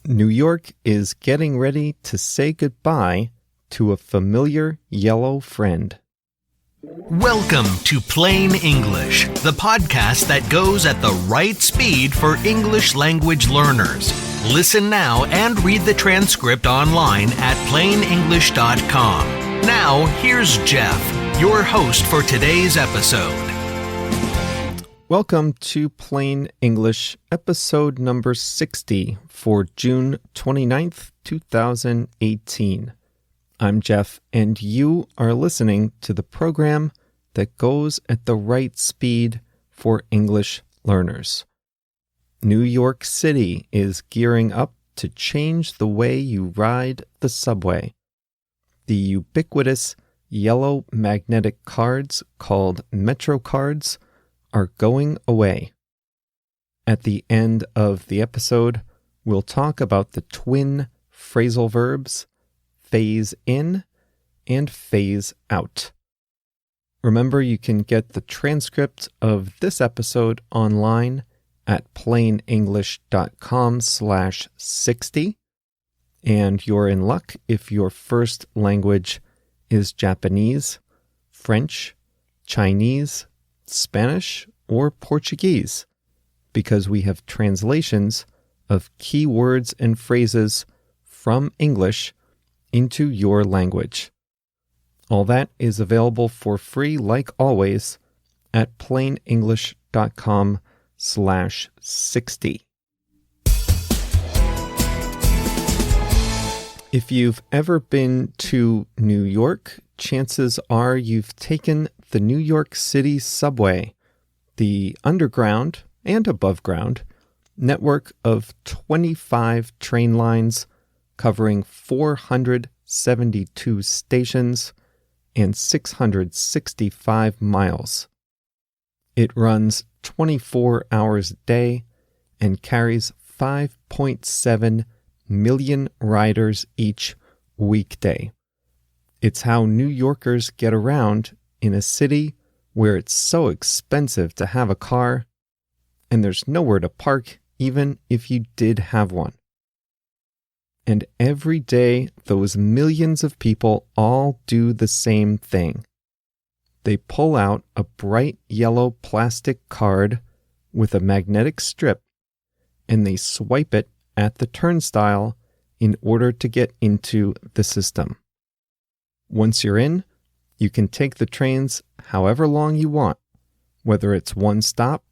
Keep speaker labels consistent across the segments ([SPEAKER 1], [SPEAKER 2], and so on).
[SPEAKER 1] New York is getting ready to say goodbye to a familiar yellow friend.
[SPEAKER 2] Welcome to Plain English, the podcast that goes at the right speed for English language learners. Listen now and read the transcript online at plainenglish.com. Now, here's Jeff, your host for today's episode.
[SPEAKER 1] Welcome to Plain English, episode number 60 for June 29th, 2018. I'm Jeff, and you are listening to the program that goes at the right speed for English learners. New York City is gearing up to change the way you ride the subway. The ubiquitous yellow magnetic cards called MetroCards are going away. At the end of the episode, we'll talk about the twin phrasal verbs, phase in and phase out. Remember, you can get the transcript of this episode online at plainenglish.com/60, and you're in luck if your first language is Japanese, French, Chinese, Spanish, or Portuguese, because we have translations of key words and phrases from English into your language. All that is available for free, like always, at plainenglish.com/60. If you've ever been to New York, chances are you've taken the New York City subway, the underground and above ground network of 25 train lines covering 472 stations and 665 miles. It runs 24 hours a day and carries 5.7 million riders each weekday. It's how New Yorkers get around in a city where it's so expensive to have a car, and there's nowhere to park even if you did have one. And every day, those millions of people all do the same thing. They pull out a bright yellow plastic card with a magnetic strip, and they swipe it at the turnstile in order to get into the system. Once you're in, you can take the trains however long you want, whether it's one stop,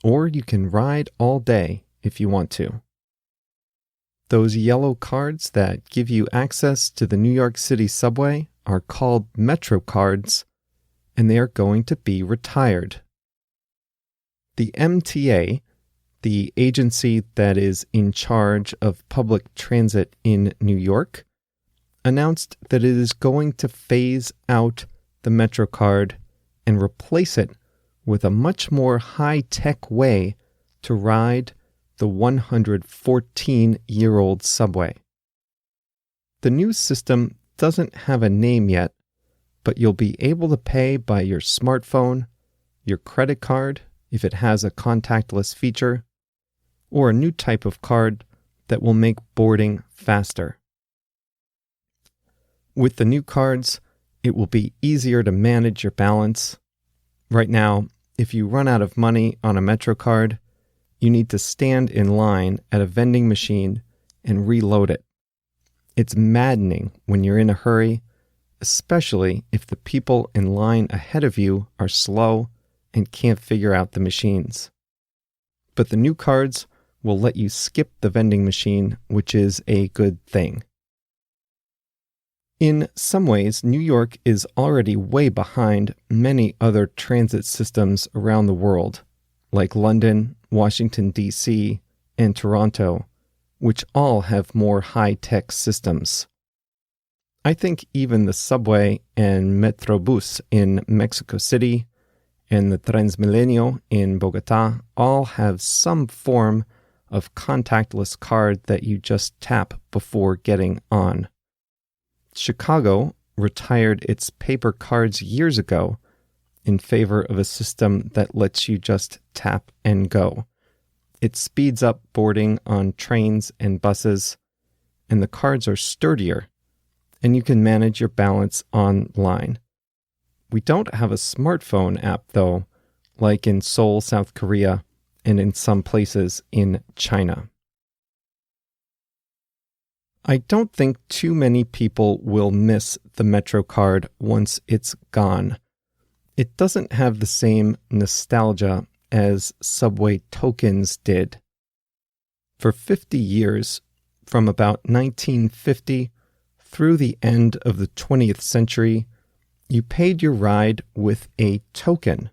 [SPEAKER 1] or you can ride all day if you want to. Those yellow cards that give you access to the New York City subway are called MetroCards, and they are going to be retired. The MTA, the agency that is in charge of public transit in New York, announced that it is going to phase out the MetroCard and replace it with a much more high-tech way to ride the 114-year-old subway. The new system doesn't have a name yet, but you'll be able to pay by your smartphone, your credit card if it has a contactless feature, or a new type of card that will make boarding faster. With the new cards, it will be easier to manage your balance. Right now, if you run out of money on a MetroCard, you need to stand in line at a vending machine and reload it. It's maddening when you're in a hurry, especially if the people in line ahead of you are slow and can't figure out the machines. But the new cards will let you skip the vending machine, which is a good thing. In some ways, New York is already way behind many other transit systems around the world, like London, Washington, D.C., and Toronto, which all have more high-tech systems. I think even the subway and Metrobus in Mexico City and the Transmilenio in Bogota all have some form of contactless card that you just tap before getting on. Chicago retired its paper cards years ago in favor of a system that lets you just tap and go. It speeds up boarding on trains and buses, and the cards are sturdier, and you can manage your balance online. We don't have a smartphone app, though, like in Seoul, South Korea, and in some places in China. I don't think too many people will miss the MetroCard once it's gone. It doesn't have the same nostalgia as subway tokens did. For 50 years, from about 1950 through the end of the 20th century, you paid your ride with a token.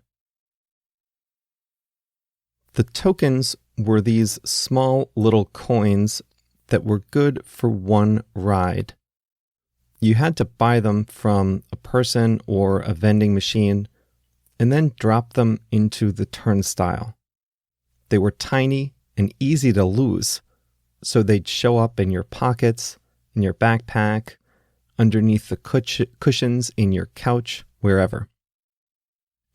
[SPEAKER 1] The tokens were these small little coins that were good for one ride. You had to buy them from a person or a vending machine and then drop them into the turnstile. They were tiny and easy to lose, so they'd show up in your pockets, in your backpack, underneath the cushions in your couch, wherever.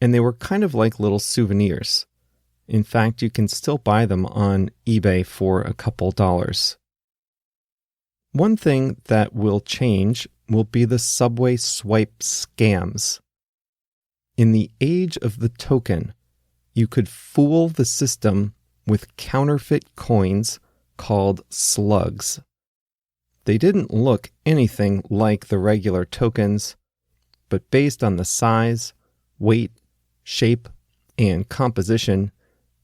[SPEAKER 1] And they were kind of like little souvenirs. In fact, you can still buy them on eBay for a couple dollars. One thing that will change will be the subway swipe scams. In the age of the token, you could fool the system with counterfeit coins called slugs. They didn't look anything like the regular tokens, but based on the size, weight, shape, and composition,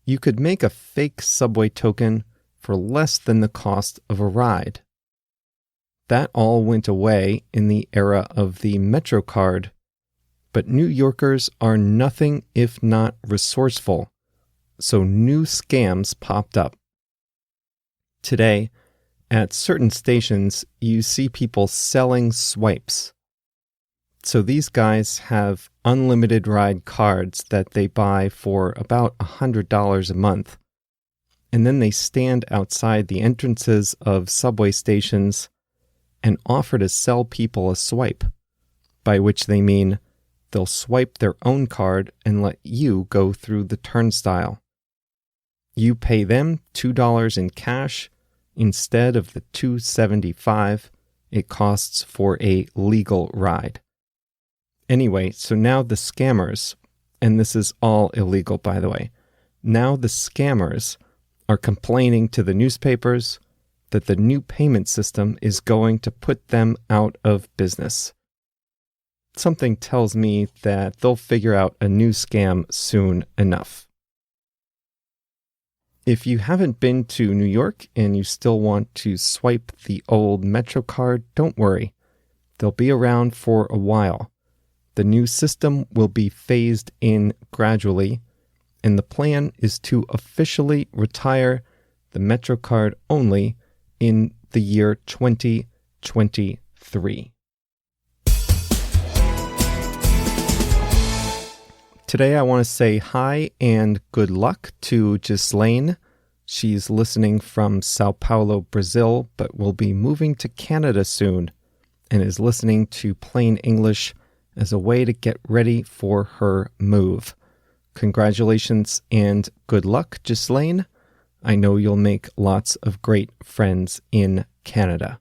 [SPEAKER 1] you could make a fake subway token for less than the cost of a ride. That all went away in the era of the MetroCard, but New Yorkers are nothing if not resourceful, so new scams popped up. Today, at certain stations, you see people selling swipes. So these guys have unlimited ride cards that they buy for about $100 a month. And then they stand outside the entrances of subway stations and offer to sell people a swipe, by which they mean they'll swipe their own card and let you go through the turnstile. You pay them $2 in cash instead of the $2.75 it costs for a legal ride. Anyway, so now the scammers, and this is all illegal by the way, now the scammers are complaining to the newspapers that the new payment system is going to put them out of business. Something tells me that they'll figure out a new scam soon enough. If you haven't been to New York and you still want to swipe the old MetroCard, don't worry. They'll be around for a while. The new system will be phased in gradually, and the plan is to officially retire the MetroCard only in the year 2023. Today I want to say hi and good luck to Ghislaine. She's listening from Sao Paulo, Brazil, but will be moving to Canada soon and is listening to Plain English as a way to get ready for her move. Congratulations and good luck, Ghislaine. I know you'll make lots of great friends in Canada.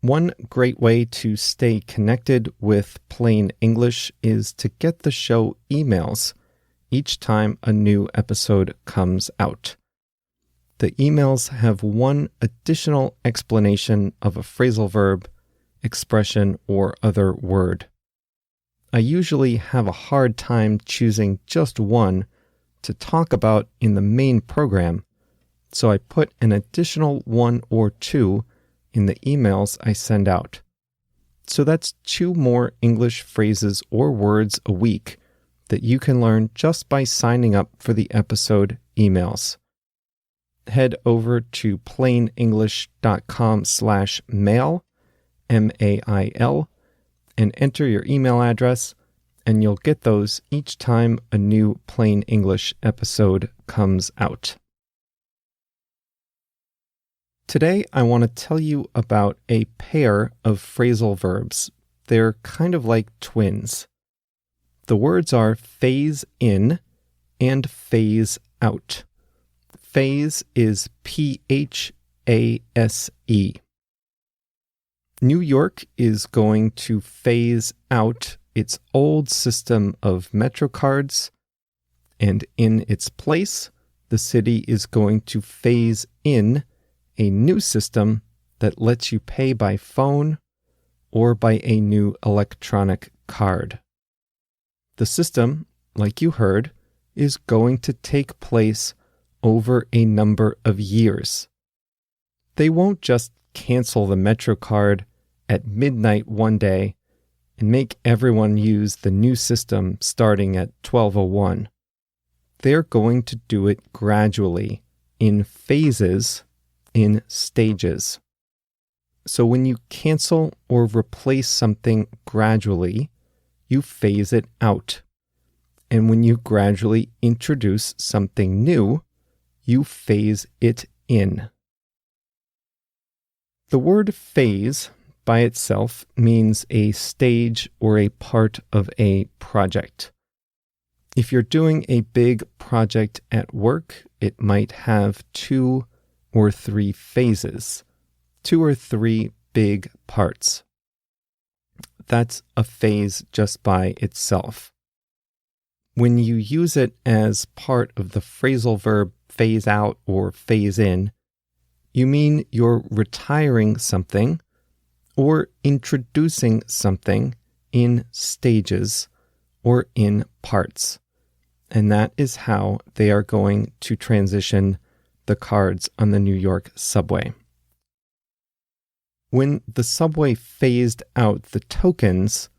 [SPEAKER 1] One great way to stay connected with Plain English is to get the show emails each time a new episode comes out. The emails have one additional explanation of a phrasal verb, expression, or other word. I usually have a hard time choosing just one to talk about in the main program, so I put an additional one or two in the emails I send out. So that's 2 more English phrases or words a week that you can learn just by signing up for the episode emails. Head over to plainenglish.com/mail, M-A-I-L, and enter your email address, and you'll get those each time a new Plain English episode comes out. Today, I want to tell you about a pair of phrasal verbs. They're kind of like twins. The words are phase in and phase out. Phase is Phase. New York is going to phase out its old system of MetroCards, and in its place, the city is going to phase in a new system that lets you pay by phone or by a new electronic card. The system, like you heard, is going to take place over a number of years. They won't just cancel the MetroCard at midnight one day and make everyone use the new system starting at 12:01. They're going to do it gradually, in phases, in stages. So when you cancel or replace something gradually, you phase it out. And when you gradually introduce something new, you phase it in. The word phase by itself means a stage or a part of a project. If you're doing a big project at work, it might have 2 or 3 phases, 2 or 3 big parts. That's a phase just by itself. When you use it as part of the phrasal verb phase out or phase in, you mean you're retiring something or introducing something in stages or in parts. And that is how they are going to transition the cards on the New York subway. When the subway phased out the tokens,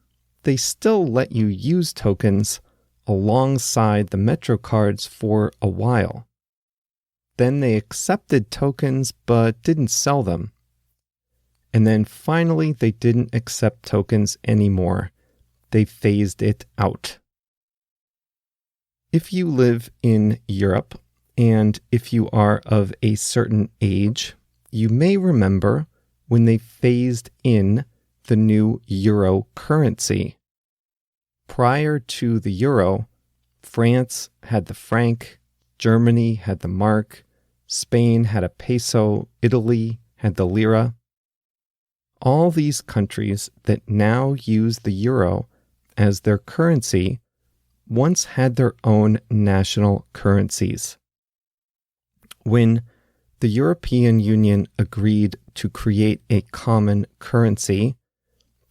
[SPEAKER 1] they still let you use tokens alongside the MetroCards for a while. Then they accepted tokens but didn't sell them. And then finally they didn't accept tokens anymore. They phased it out. If you live in Europe, and if you are of a certain age, you may remember when they phased in the new euro currency. Prior to the euro, France had the franc, Germany had the mark, Spain had a peso, Italy had the lira. All these countries that now use the euro as their currency once had their own national currencies. When the European Union agreed to create a common currency,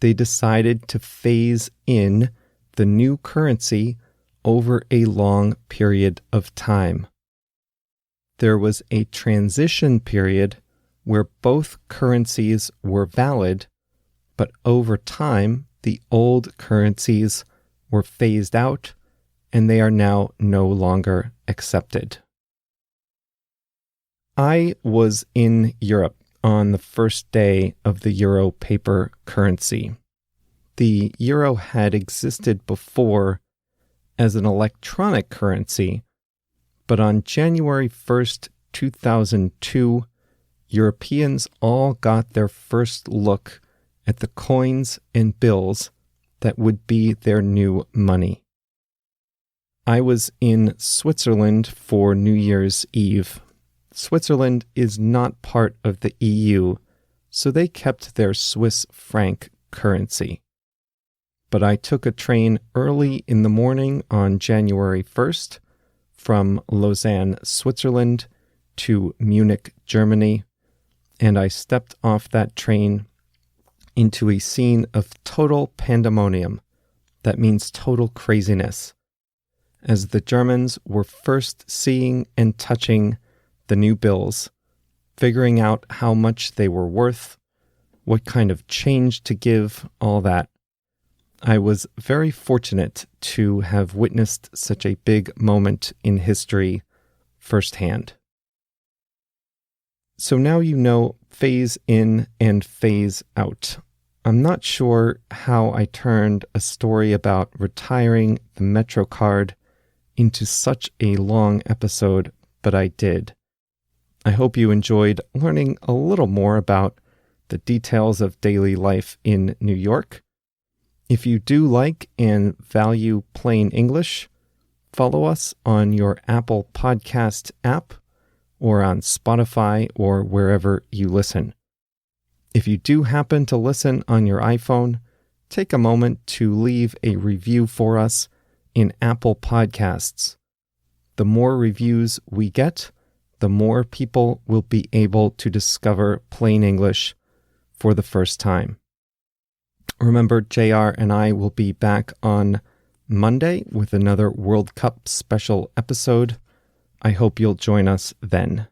[SPEAKER 1] they decided to phase in the new currency over a long period of time. There was a transition period where both currencies were valid, but over time, the old currencies were phased out and they are now no longer accepted. I was in Europe on the first day of the euro paper currency. The euro had existed before as an electronic currency, but on January 1st, 2002, Europeans all got their first look at the coins and bills that would be their new money. I was in Switzerland for New Year's Eve. Switzerland is not part of the EU, so they kept their Swiss franc currency. But I took a train early in the morning on January 1st from Lausanne, Switzerland to Munich, Germany, and I stepped off that train into a scene of total pandemonium. That means total craziness, as the Germans were first seeing and touching the new bills, figuring out how much they were worth, what kind of change to give, all that. I was very fortunate to have witnessed such a big moment in history firsthand. So now you know phase in and phase out. I'm not sure how I turned a story about retiring the MetroCard into such a long episode, but I did. I hope you enjoyed learning a little more about the details of daily life in New York. If you do like and value plain English, follow us on your Apple Podcast app or on Spotify or wherever you listen. If you do happen to listen on your iPhone, take a moment to leave a review for us in Apple Podcasts. The more reviews we get, the more people will be able to discover plain English for the first time. Remember, JR and I will be back on Monday with another World Cup special episode. I hope you'll join us then.